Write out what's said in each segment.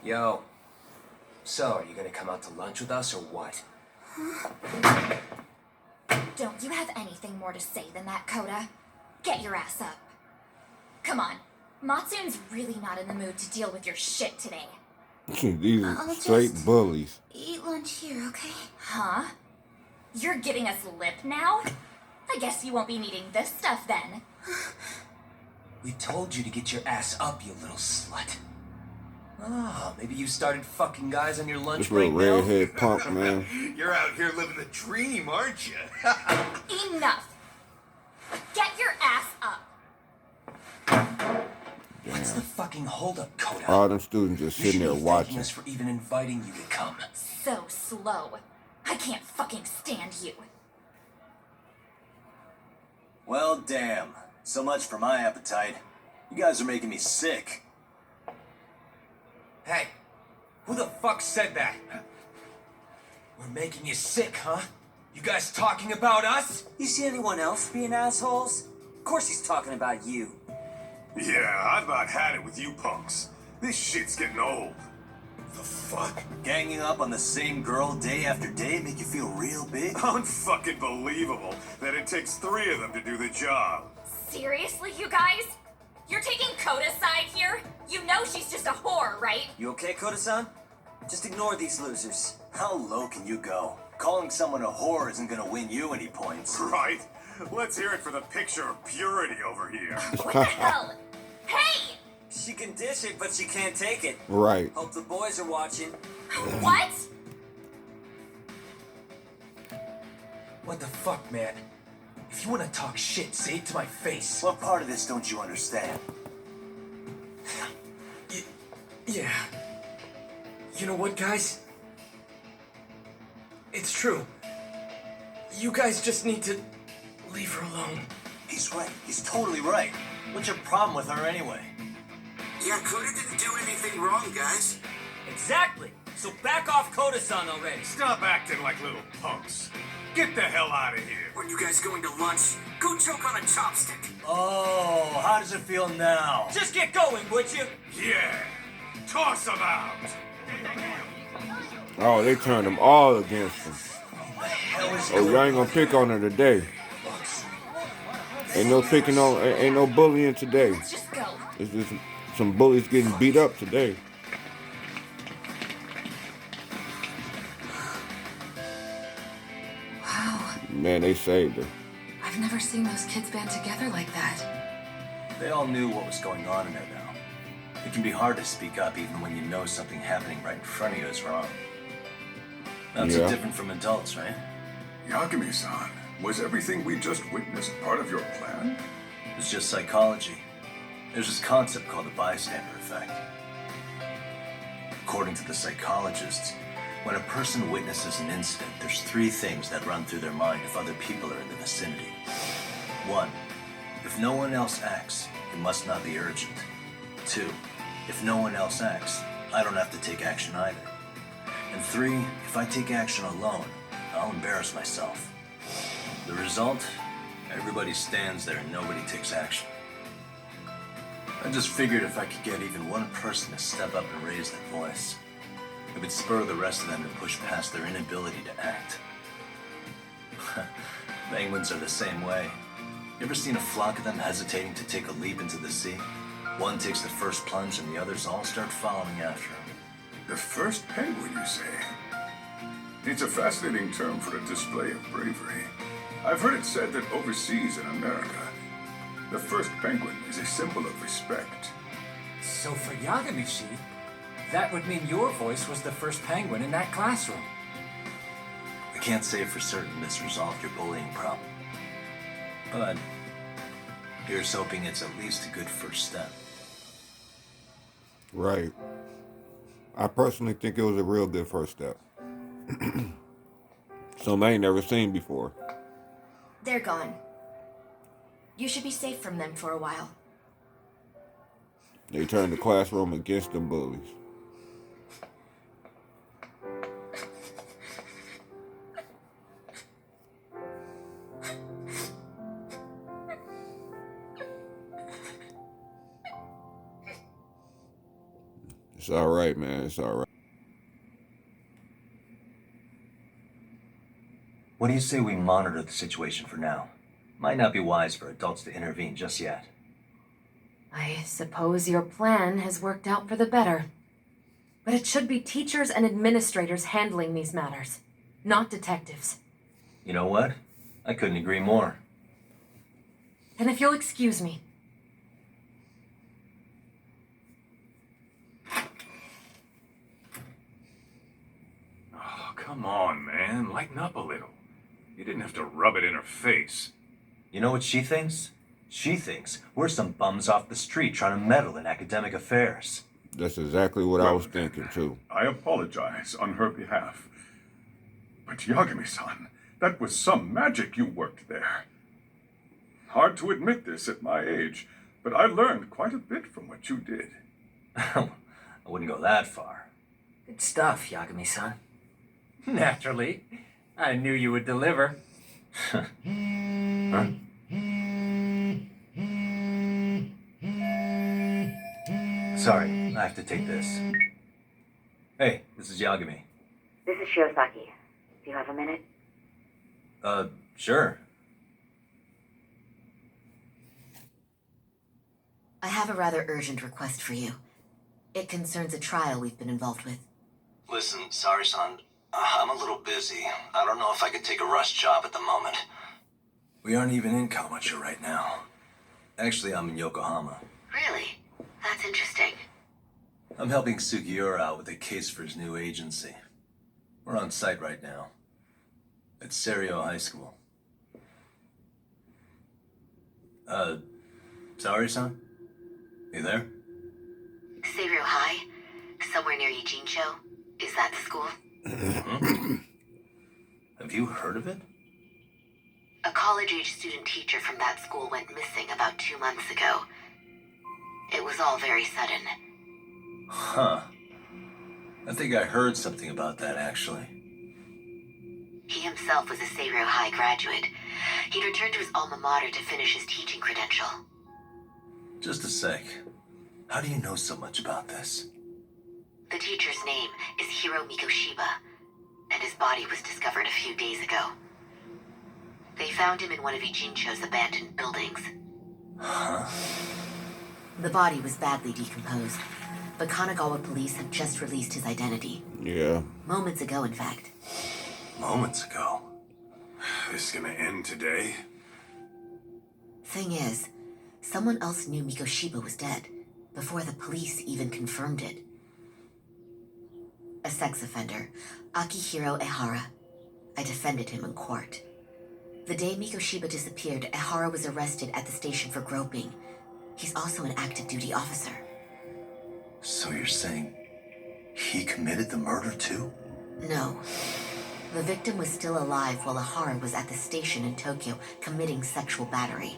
Yo. So, are you gonna come out to lunch with us or what? Don't you have anything more to say than that, Coda? Get your ass up. Come on. Matsun's really not in the mood to deal with your shit today. These are straight bullies. Eat lunch here, okay? Huh? You're giving us lip now? I guess you won't be needing this stuff then. We told you to get your ass up, you little slut. Oh, maybe you started fucking guys on your lunch break now? This little redhead punk, man. You're out here living the dream, aren't you? Enough! Get your ass up! What's the fucking holdup, Coda? All them students just sitting there watching. us for even inviting you to come. So slow. I can't fucking stand you. Well, damn. So much for my appetite. You guys are making me sick. Hey, who the fuck said that? We're making you sick, huh? You guys talking about us? You see anyone else being assholes? Of course he's talking about you. Yeah, I've about had it with you punks. This shit's getting old. The fuck? Ganging up on the same girl day after day make you feel real big? Unfucking believable that it takes 3 of them to do the job. Seriously, you guys? You're taking Coda's side here? You know she's just a whore, right? You okay, Koda-san? Just ignore these losers. How low can you go? Calling someone a whore isn't gonna win you any points. Right? Let's hear it for the picture of purity over here. What the hell? Hey! She can dish it, but she can't take it. Right. Hope the boys are watching. What? What the fuck, man? If you want to talk shit, say it to my face. What part of this don't you understand? Yeah. You know what, guys? It's true. You guys just need to leave her alone. He's right. He's totally right. What's your problem with her anyway? Yeah, Coda didn't do anything wrong, guys. Exactly. So back off Koda-san already. Stop acting like little punks. Get the hell out of here. When you guys going to lunch, go choke on a chopstick. Oh, how does it feel now? Just get going, would you? Yeah. Toss them out. Oh, they turned them all against him. Oh, y'all ain't gonna pick on her today. Ain't no picking on, ain't no bullying today. Let's just go. It's just some bullies getting beat up today. Wow. Man, they saved her. I've never seen those kids band together like that. They all knew what was going on in there now. It can be hard to speak up even when you know something happening right in front of you is wrong. Not so different from adults, right? Yagami-san, was everything we just witnessed part of your plan? It's just psychology. There's this concept called the bystander effect. According to the psychologists, when a person witnesses an incident, there's 3 things that run through their mind if other people are in the vicinity. 1, if no one else acts, it must not be urgent. 2, if no one else acts, I don't have to take action either. And 3, if I take action alone, I'll embarrass myself. The result? Everybody stands there and nobody takes action. I just figured if I could get even one person to step up and raise their voice, it would spur the rest of them to push past their inability to act. Penguins are the same way. You ever seen a flock of them hesitating to take a leap into the sea? One takes the first plunge and the others all start following after him. The first penguin, you say? It's a fascinating term for a display of bravery. I've heard it said that overseas in America, the first penguin is a symbol of respect. So for Yagamishi, that would mean your voice was the first penguin in that classroom. I can't say for certain this resolved your bullying problem. But here's hoping it's at least a good first step. Right. I personally think it was a real good first step. Something I ain't never seen before. They're gone. You should be safe from them for a while. They turned the classroom against them bullies. It's all right, man. It's all right. What do you say we monitor the situation for now? Might not be wise for adults to intervene just yet. I suppose your plan has worked out for the better. But it should be teachers and administrators handling these matters, not detectives. You know what? I couldn't agree more. And if you'll excuse me. Oh, come on, man. Lighten up a little. You didn't have to rub it in her face. You know what she thinks? She thinks we're some bums off the street trying to meddle in academic affairs. That's exactly what I was thinking, too. I apologize on her behalf. But Yagami-san, that was some magic you worked there. Hard to admit this at my age, but I learned quite a bit from what you did. I wouldn't go that far. Good stuff, Yagami-san. Naturally. I knew you would deliver. Huh? Sorry, I have to take this. Hey, this is Yagami. This is Shirosaki. Do you have a minute? Sure. I have a rather urgent request for you. It concerns a trial we've been involved with. Listen, sorry, son. I'm a little busy. I don't know if I could take a rush job at the moment. We aren't even in Kawachi right now. Actually, I'm in Yokohama. Really? That's interesting. I'm helping Sugiura out with a case for his new agency. We're on site right now. At Serio High School. Sorry, son? You there? Serio High? Somewhere near Ijincho? Is that the school? Have you heard of it? A college-age student teacher from that school went missing about 2 months ago. It was all very sudden. Huh. I think I heard something about that, actually. He himself was a Serio High graduate. He'd returned to his alma mater to finish his teaching credential. Just a sec. How do you know so much about this? The teacher's name is Hiro Mikoshiba, and his body was discovered a few days ago. They found him in one of Ijincho's abandoned buildings. Huh? The body was badly decomposed, but Kanagawa police have just released his identity. Yeah. Moments ago, in fact. Moments ago. This is gonna end today? Thing is, someone else knew Mikoshiba was dead, before the police even confirmed it. A sex offender, Akihiro Ehara. I defended him in court. The day Mikoshiba disappeared, Ehara was arrested at the station for groping. He's also an active duty officer. So you're saying he committed the murder too? No. The victim was still alive while Ehara was at the station in Tokyo committing sexual battery.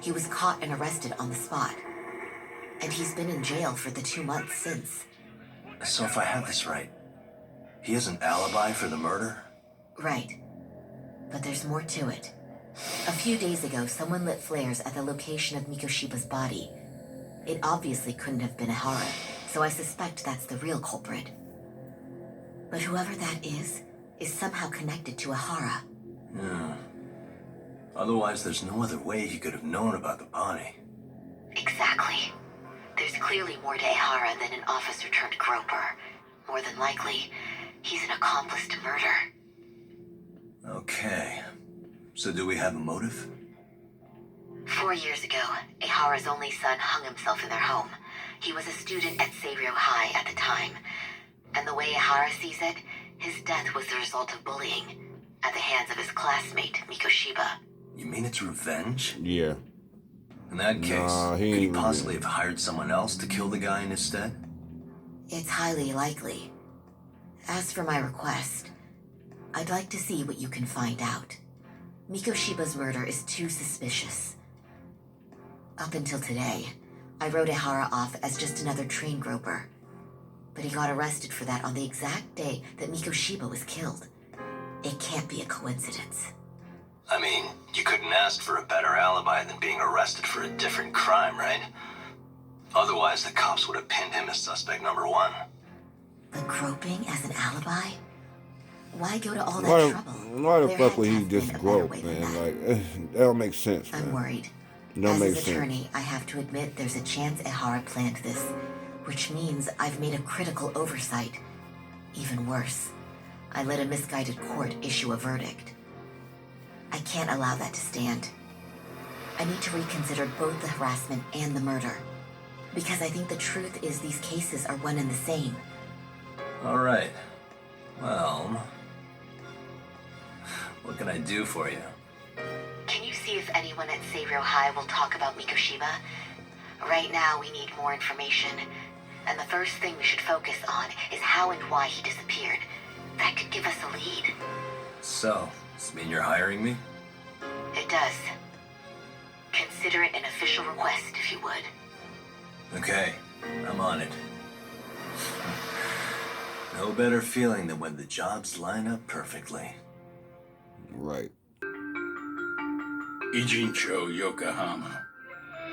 He was caught and arrested on the spot. And he's been in jail for the 2 months since. So if I have this right, he has an alibi for the murder? Right. But there's more to it. A few days ago, someone lit flares at the location of Mikoshiba's body. It obviously couldn't have been Ehara, so I suspect that's the real culprit. But whoever that is somehow connected to Ehara. Yeah. Otherwise, there's no other way he could have known about the body. Exactly. There's clearly more to Ehara than an officer-turned-groper. More than likely, he's an accomplice to murder. Okay. So do we have a motive? 4 years ago, Ehara's only son hung himself in their home. He was a student at Seiryo High at the time. And the way Ehara sees it, his death was the result of bullying at the hands of his classmate, Mikoshiba. You mean it's revenge? Yeah. In that case, Nah, could he ain't possibly have hired someone else to kill the guy in his stead? It's highly likely. As for my request, I'd like to see what you can find out. Mikoshiba's murder is too suspicious. Up until today, I wrote Ehara off as just another train groper. But he got arrested for that on the exact day that Mikoshiba was killed. It can't be a coincidence. I mean, you couldn't ask for a better alibi than being arrested for a different crime, right? Otherwise, the cops would have pinned him as suspect number one. But groping as an alibi? Why go to all that Why, trouble? why the There fuck had would to he have been just a better grope, way than man? that. Like, that don't make sense, man. I'm worried. Don't As make his sense. attorney, I have to admit there's a chance Ehara planned this, which means I've made a critical oversight. Even worse, I let a misguided court issue a verdict. I can't allow that to stand. I need to reconsider both the harassment and the murder. Because I think the truth is these cases are one and the same. All right. Well, what can I do for you? Can you see if anyone at Seiryo High will talk about Mikoshiba? Right now, we need more information. And the first thing we should focus on is how and why he disappeared. That could give us a lead. So, does this mean you're hiring me? It does. Consider it an official request, if you would. Okay, I'm on it. No better feeling than when the jobs line up perfectly. Right. Ijincho, Yokohama.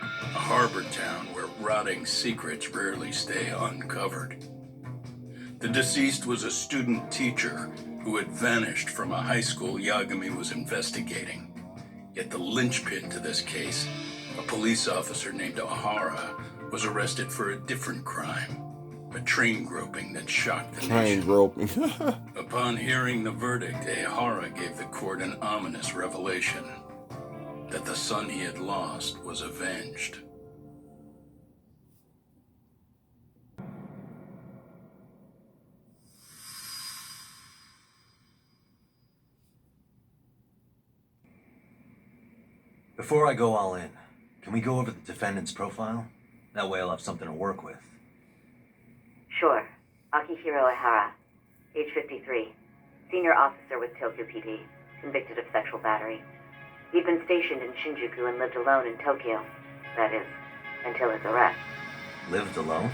A harbor town where rotting secrets rarely stay uncovered. The deceased was a student teacher who had vanished from a high school Yagami was investigating. Yet the linchpin to this case, a police officer named Ahara, was arrested for a different crime. A train groping that shocked the Train nation. groping. Upon hearing the verdict, Ehara gave the court an ominous revelation. That the son he had lost was avenged. Before I go all in, can we go over the defendant's profile? That way I'll have something to work with. Sure. Akihiro Ehara, age 53, senior officer with Tokyo PD, convicted of sexual battery. He'd been stationed in Shinjuku and lived alone in Tokyo. That is, until his arrest. Lived alone?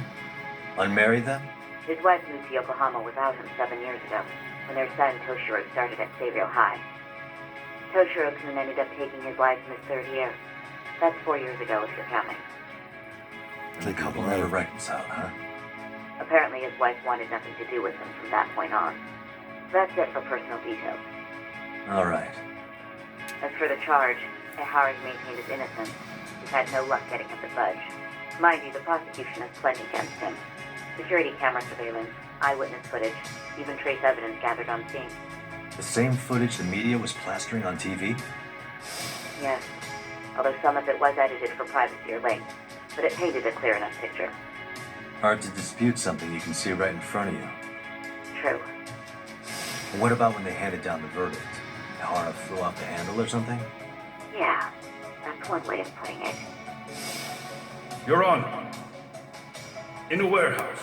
Unmarried then? His wife moved to Yokohama without him 7 years ago, when their son Toshiro started at Seiryo High. Toshiro-kun ended up taking his life in his third year. That's 4 years ago, if you're counting. And the couple never reconciled, huh? Apparently his wife wanted nothing to do with him from that point on. That's it for personal details. All right. As for the charge, Ehara's maintained his innocence. He's had no luck getting him to budge. Mind you, the prosecution has plenty against him. Security camera surveillance, eyewitness footage, even trace evidence gathered on scene. The same footage the media was plastering on TV? Yes, although some of it was edited for privacy or length, but it painted a clear enough picture. Hard to dispute something you can see right in front of you. True. And what about when they handed down the verdict? Ehara flew off the handle or something? Yeah, that's one way of putting it. Your Honor, in a warehouse,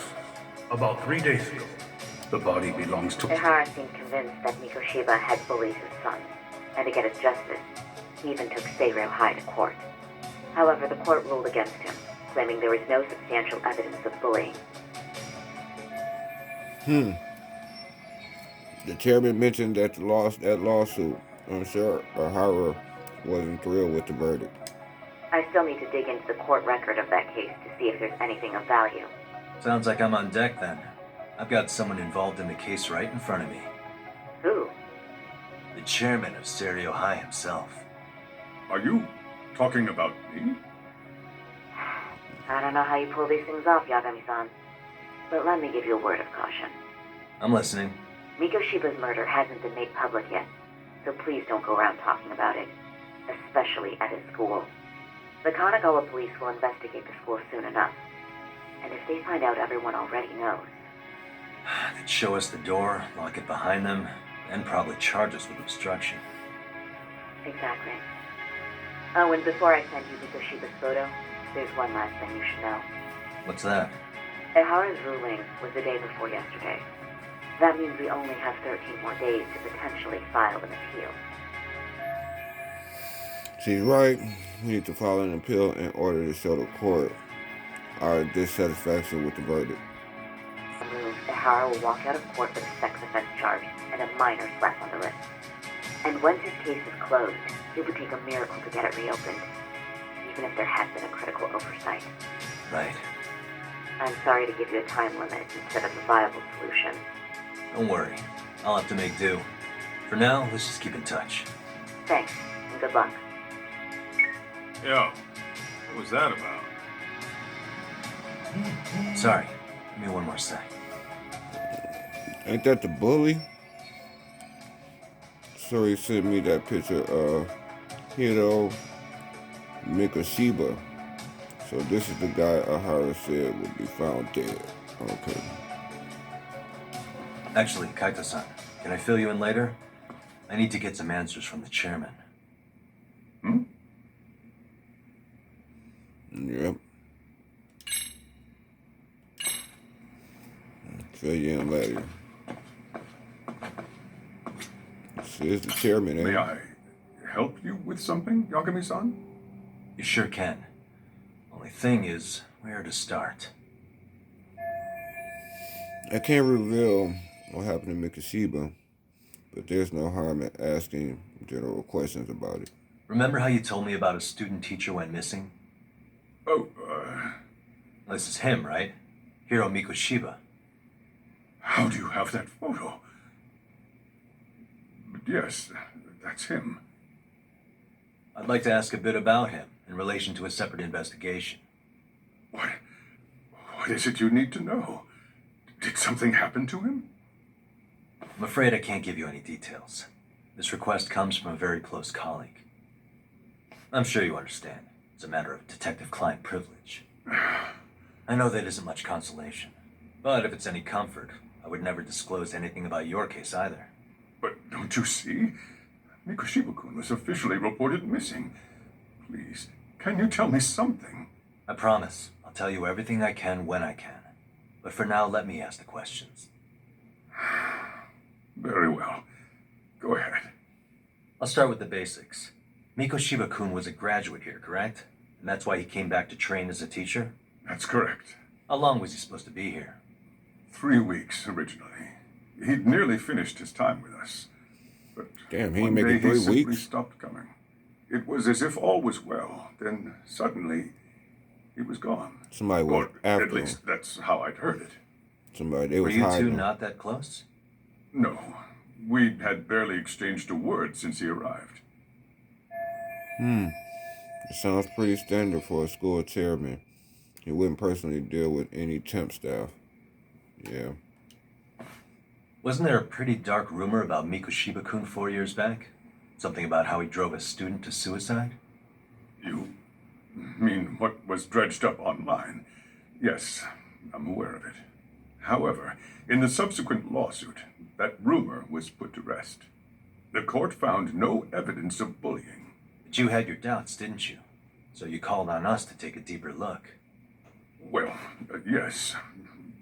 about 3 days ago, the body belongs to... Ehara seemed convinced that Mikoshiba had bullied his son, and to get his justice, he even took Seiryo High to court. However, the court ruled against him, claiming there was no substantial evidence of bullying. The chairman mentioned that that lawsuit. I'm sure Ahara wasn't thrilled with the verdict. I still need to dig into the court record of that case to see if there's anything of value. Sounds like I'm on deck then. I've got someone involved in the case right in front of me. Who? The chairman of Seiryo High himself. Are you talking about me? I don't know how you pull these things off, Yagami-san. But let me give you a word of caution. I'm listening. Mikoshiba's murder hasn't been made public yet, so please don't go around talking about it, especially at his school. The Kanagawa police will investigate the school soon enough, and if they find out everyone already knows... They'd show us the door, lock it behind them, and probably charge us with obstruction. Exactly. Oh, and before I send you Mikoshiba's photo, there's one last thing you should know. What's that? Ehara's ruling was the day before yesterday. That means we only have 13 more days to potentially file an appeal. She's right. We need to file an appeal in order to show the court our dissatisfaction with the verdict. Ehara will walk out of court with a sex offense charge and a minor slap on the wrist. And once his case is closed, it would take a miracle to get it reopened. even if there had been a critical oversight. Right. I'm sorry to give you a time limit instead of a viable solution. Don't worry. I'll have to make do. For now, let's just keep in touch. Thanks, and good luck. Yo, what was that about? Sorry. Give me one more sec. Ain't that the bully? So he sent me that picture of Hiro Mikoshiba. So this is the guy Ahara said would be found dead. Okay. Actually, Kaito-san, can I fill you in later? I need to get some answers from the chairman. Yep. Fill you in later. This is the chairman, May I help you with something, Yagami-san? You sure can. Only thing is, where to start? I can't reveal what happened to Mikoshiba, but there's no harm in asking general questions about it. Remember how you told me about a student teacher went missing? Oh, This is him, right? Hiro Mikoshiba. how do you have that photo? But yes, that's him. I'd like to ask a bit about him in relation to a separate investigation. What is it you need to know? Did something happen to him? I'm afraid I can't give you any details. This request comes from a very close colleague. I'm sure you understand. It's a matter of detective-client privilege. I know that isn't much consolation, but if it's any comfort, I would never disclose anything about your case either. But don't you see? Mikoshiba-kun was officially reported missing. Please, can you tell me something? I promise. I'll tell you everything I can when I can. But for now, let me ask the questions. Very well. Go ahead. I'll start with the basics. Mikoshiba-kun was a graduate here, correct? And that's why he came back to train as a teacher? That's correct. How long was he supposed to be here? 3 weeks originally. He'd nearly finished his time with us. But damn, he one ain't make day it 3 he simply weeks. stopped coming. It was as if all was well. Then suddenly, he was gone. Somebody was Or after at least him. that's how I'd heard it. Somebody, they Were was you hiding two him. not that close? No. We had barely exchanged a word since he arrived. It sounds pretty standard for a school chairman. He wouldn't personally deal with any temp staff. Yeah. Wasn't there a pretty dark rumor about Mikoshiba-kun 4 years back? Something about how he drove a student to suicide? You mean what was dredged up online? Yes, I'm aware of it. However, in the subsequent lawsuit, that rumor was put to rest. The court found no evidence of bullying. But you had your doubts, didn't you? So you called on us to take a deeper look. Well, yes.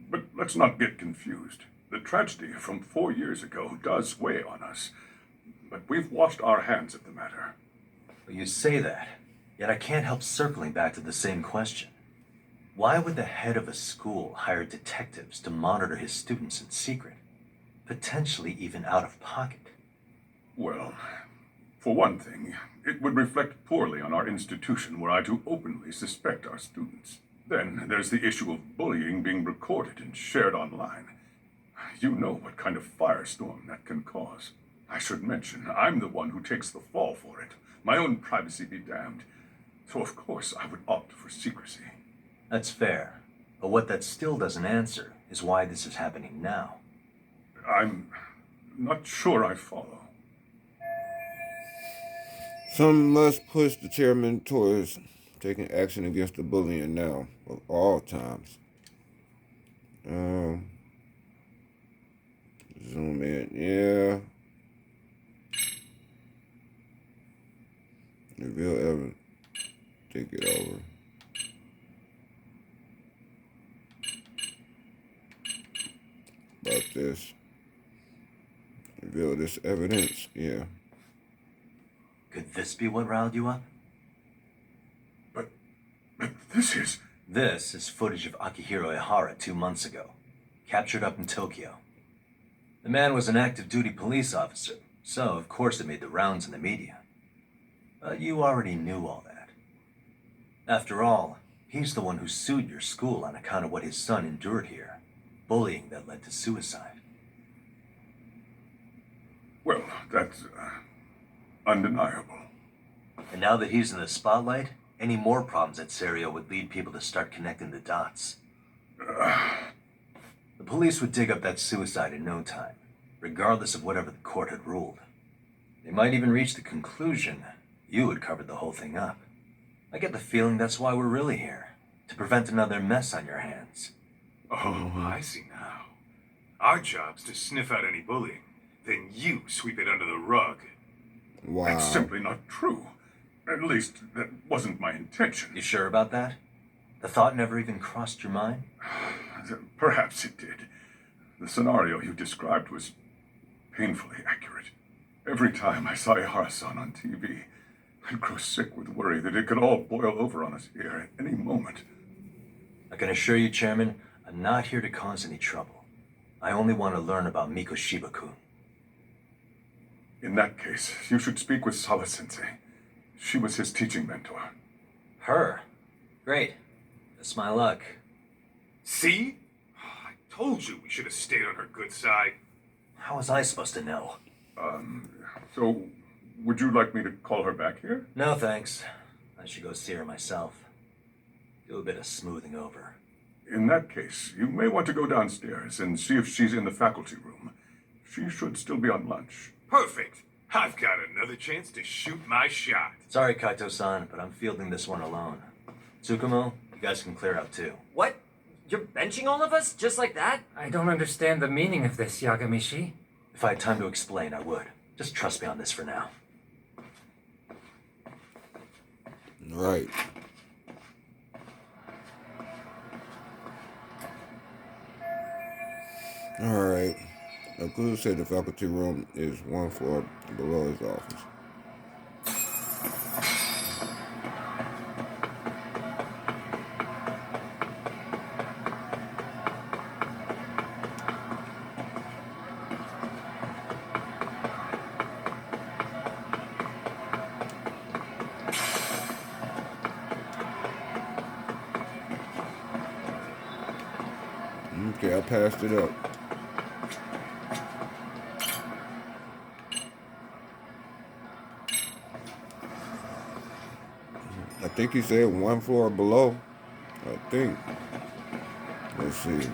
But let's not get confused. The tragedy from 4 years ago does weigh on us. But we've washed our hands of the matter. Well, you say that, yet I can't help circling back to the same question. Why would the head of a school hire detectives to monitor his students in secret? Potentially even out of pocket. Well, for one thing, it would reflect poorly on our institution were I to openly suspect our students. Then there's the issue of bullying being recorded and shared online. You know what kind of firestorm that can cause. I should mention, I'm the one who takes the fall for it. My own privacy be damned. So of course I would opt for secrecy. That's fair. But what that still doesn't answer is why this is happening now. I'm not sure I follow. Some must push the chairman towards taking action against the bullying now, of all times. Zoom in, yeah. Reveal evidence. Take it over. About this. Reveal this evidence, yeah. Could this be what riled you up? But this is... This is footage of Akihiro Ihara 2 months ago, captured up in Tokyo. The man was an active duty police officer, so of course it made the rounds in the media. But you already knew all that. After all, he's the one who sued your school on account of what his son endured here. Bullying that led to suicide. Well, that's undeniable. And now that he's in the spotlight, any more problems at Serio would lead people to start connecting the dots. The police would dig up that suicide in no time, regardless of whatever the court had ruled. They might even reach the conclusion you had covered the whole thing up. I get the feeling that's why we're really here, to prevent another mess on your hands. Oh, I see now. Our job's to sniff out any bullying, then you sweep it under the rug. Wow. That's simply not true. At least, that wasn't my intention. You sure about that? The thought never even crossed your mind? Perhaps it did. The scenario you described was painfully accurate. Every time I saw Ihara-san on TV, I'd grow sick with worry that it could all boil over on us here at any moment. I can assure you, Chairman, I'm not here to cause any trouble. I only want to learn about Mikoshiba-kun. In that case, you should speak with Sawa-sensei. She was his teaching mentor. Her? Great. That's my luck. See? I told you we should have stayed on her good side. How was I supposed to know? So, would you like me to call her back here? No, thanks. I should go see her myself. Do a bit of smoothing over. In that case, you may want to go downstairs and see if she's in the faculty room. She should still be on lunch. Perfect. I've got another chance to shoot my shot. Sorry, Kaito-san, but I'm fielding this one alone. Tsukumo, you guys can clear out too. What? You're benching all of us just like that? I don't understand the meaning of this, Yagamishi. If I had time to explain, I would. Just trust me on this for now. Right. Alright. Akuda said the faculty room is one floor below his office. Okay, I passed it up. I think he said one floor below. I think. Let's see.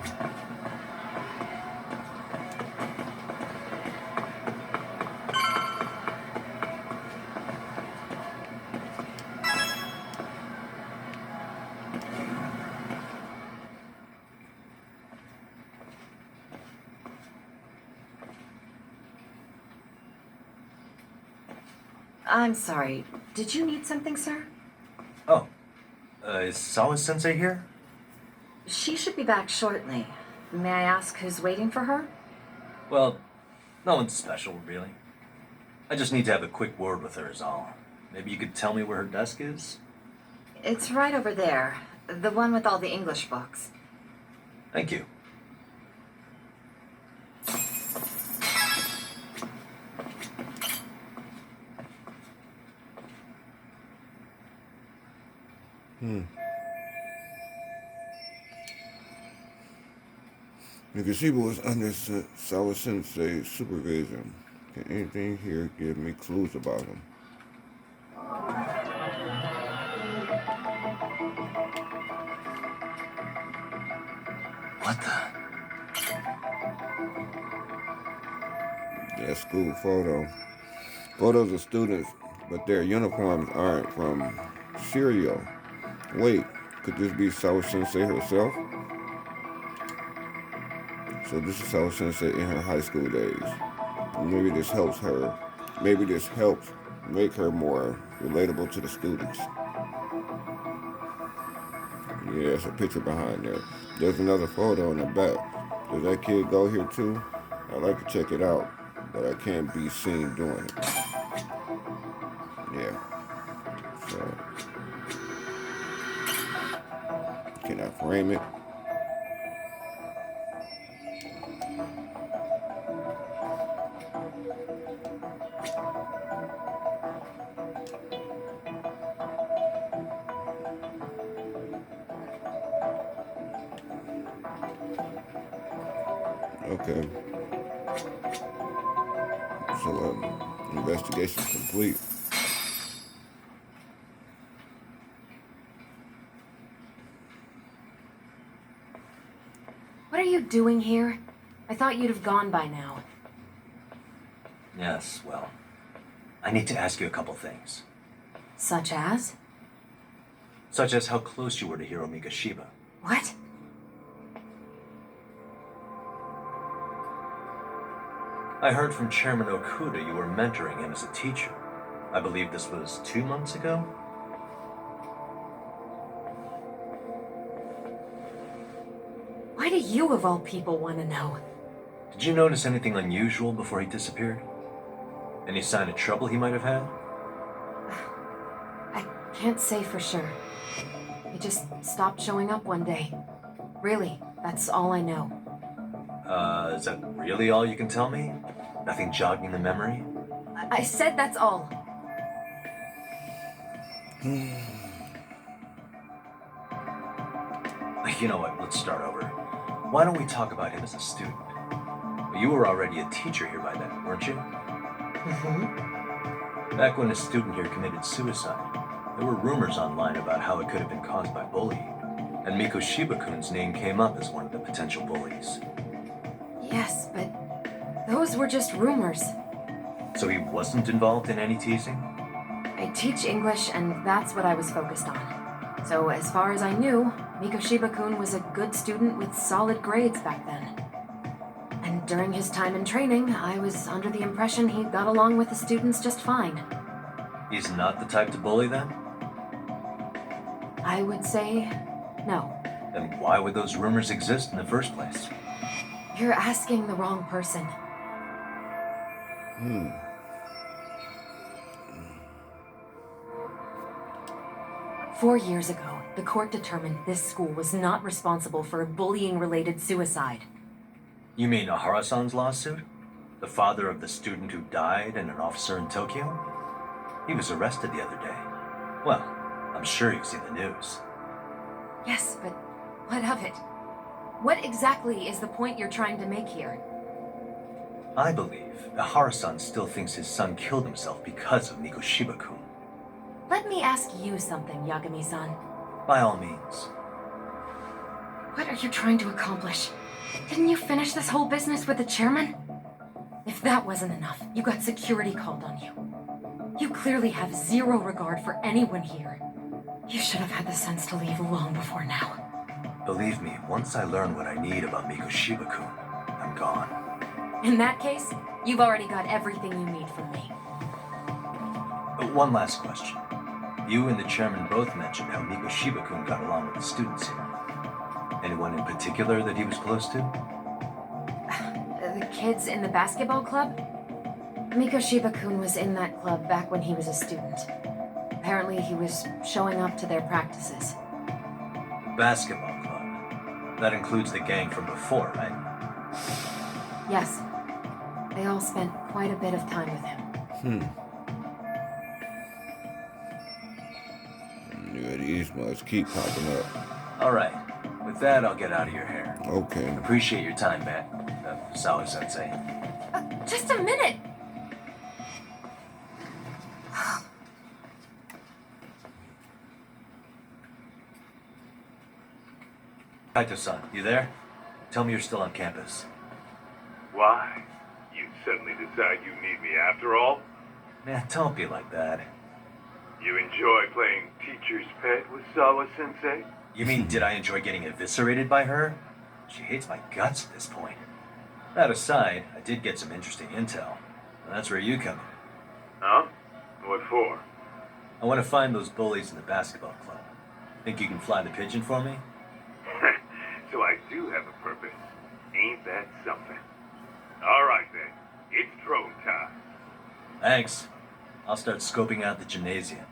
I'm sorry. Did you need something, sir? Oh, is Sawa-sensei here? She should be back shortly. May I ask who's waiting for her? Well, no one's special, really. I just need to have a quick word with her is all. Maybe you could tell me where her desk is? It's right over there. The one with all the English books. Thank you. Mikoshiba was under Sawa-sensei's supervision. Can anything here give me clues about him? What the? That school photo. Photos of students, but their uniforms aren't from Syria. Wait, could this be Sawa-sensei herself? So this is Sawa-sensei in her high school days. Maybe this helps her. Maybe this helps make her more relatable to the students. Yeah, there's a picture behind there. There's another photo in the back. Does that kid go here too? I'd like to check it out, but I can't be seen doing it. Yeah. So, can I frame it? Okay. So, investigation complete. What are you doing here? I thought you'd have gone by now. Yes, well, I need to ask you a couple things. Such as? Such as how close you were to Hiro Mikoshiba. What? I heard from Chairman Okuda you were mentoring him as a teacher. I believe this was 2 months ago? Why do you, of all people, want to know? Did you notice anything unusual before he disappeared? Any sign of trouble he might have had? I can't say for sure. He just stopped showing up one day. Really, that's all I know. Is that really all you can tell me? Nothing jogging the memory? I said that's all. You know what, let's start over. Why don't we talk about him as a student? You were already a teacher here by then, weren't you? Mm-hmm. Back when a student here committed suicide, there were rumors online about how it could have been caused by bullying, and Mikoshiba-kun's name came up as one of the potential bullies. Yes, but those were just rumors. So he wasn't involved in any teasing? I teach English, and that's what I was focused on. So as far as I knew, Mikoshiba-kun was a good student with solid grades back then. And during his time in training, I was under the impression he got along with the students just fine. He's not the type to bully then? I would say no. Then why would those rumors exist in the first place? You're asking the wrong person. 4 years ago, the court determined this school was not responsible for a bullying-related suicide. You mean Ahara-san's lawsuit? The father of the student who died and an officer in Tokyo? He was arrested the other day. Well, I'm sure you've seen the news. Yes, but what of it? What exactly is the point you're trying to make here? I believe Ahara-san still thinks his son killed himself because of Mikoshiba-kun. Let me ask you something, Yagami-san. By all means. What are you trying to accomplish? Didn't you finish this whole business with the chairman? If that wasn't enough, you got security called on you. You clearly have zero regard for anyone here. You should have had the sense to leave long before now. Believe me, once I learn what I need about Mikoshiba-kun, I'm gone. In that case, you've already got everything you need from me. One last question. You and the chairman both mentioned how Mikoshiba-kun got along with the students here. Anyone in particular that he was close to? The kids in the basketball club? Mikoshiba-kun was in that club back when he was a student. Apparently he was showing up to their practices. Basketball club. That includes the gang from before, right? Yes. They all spent quite a bit of time with him. Yeah, these must keep popping up. Alright. With that, I'll get out of your hair. Okay. Appreciate your time, man. Sawa-sensei. Just a minute! Kaito-san, you there? Tell me you're still on campus. Why? You suddenly decide you need me after all? Man, don't be like that. You enjoy playing teacher's pet with Sawa-sensei? You mean, did I enjoy getting eviscerated by her? She hates my guts at this point. That aside, I did get some interesting intel. That's where you come in. Huh? What for? I want to find those bullies in the basketball club. Think you can fly the pigeon for me? So I do have a purpose. Ain't that something? All right then. It's drone time. Thanks. I'll start scoping out the gymnasium.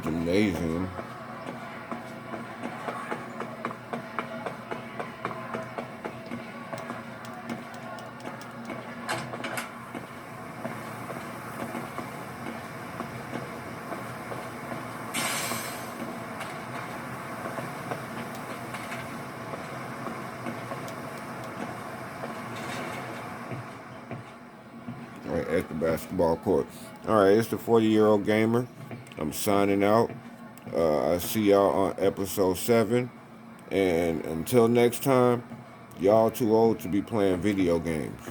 gymnasium. Right at the basketball court. All right, it's the 40-year-old gamer. I'm signing out. I see y'all on episode 7. And until next time, y'all too old to be playing video games.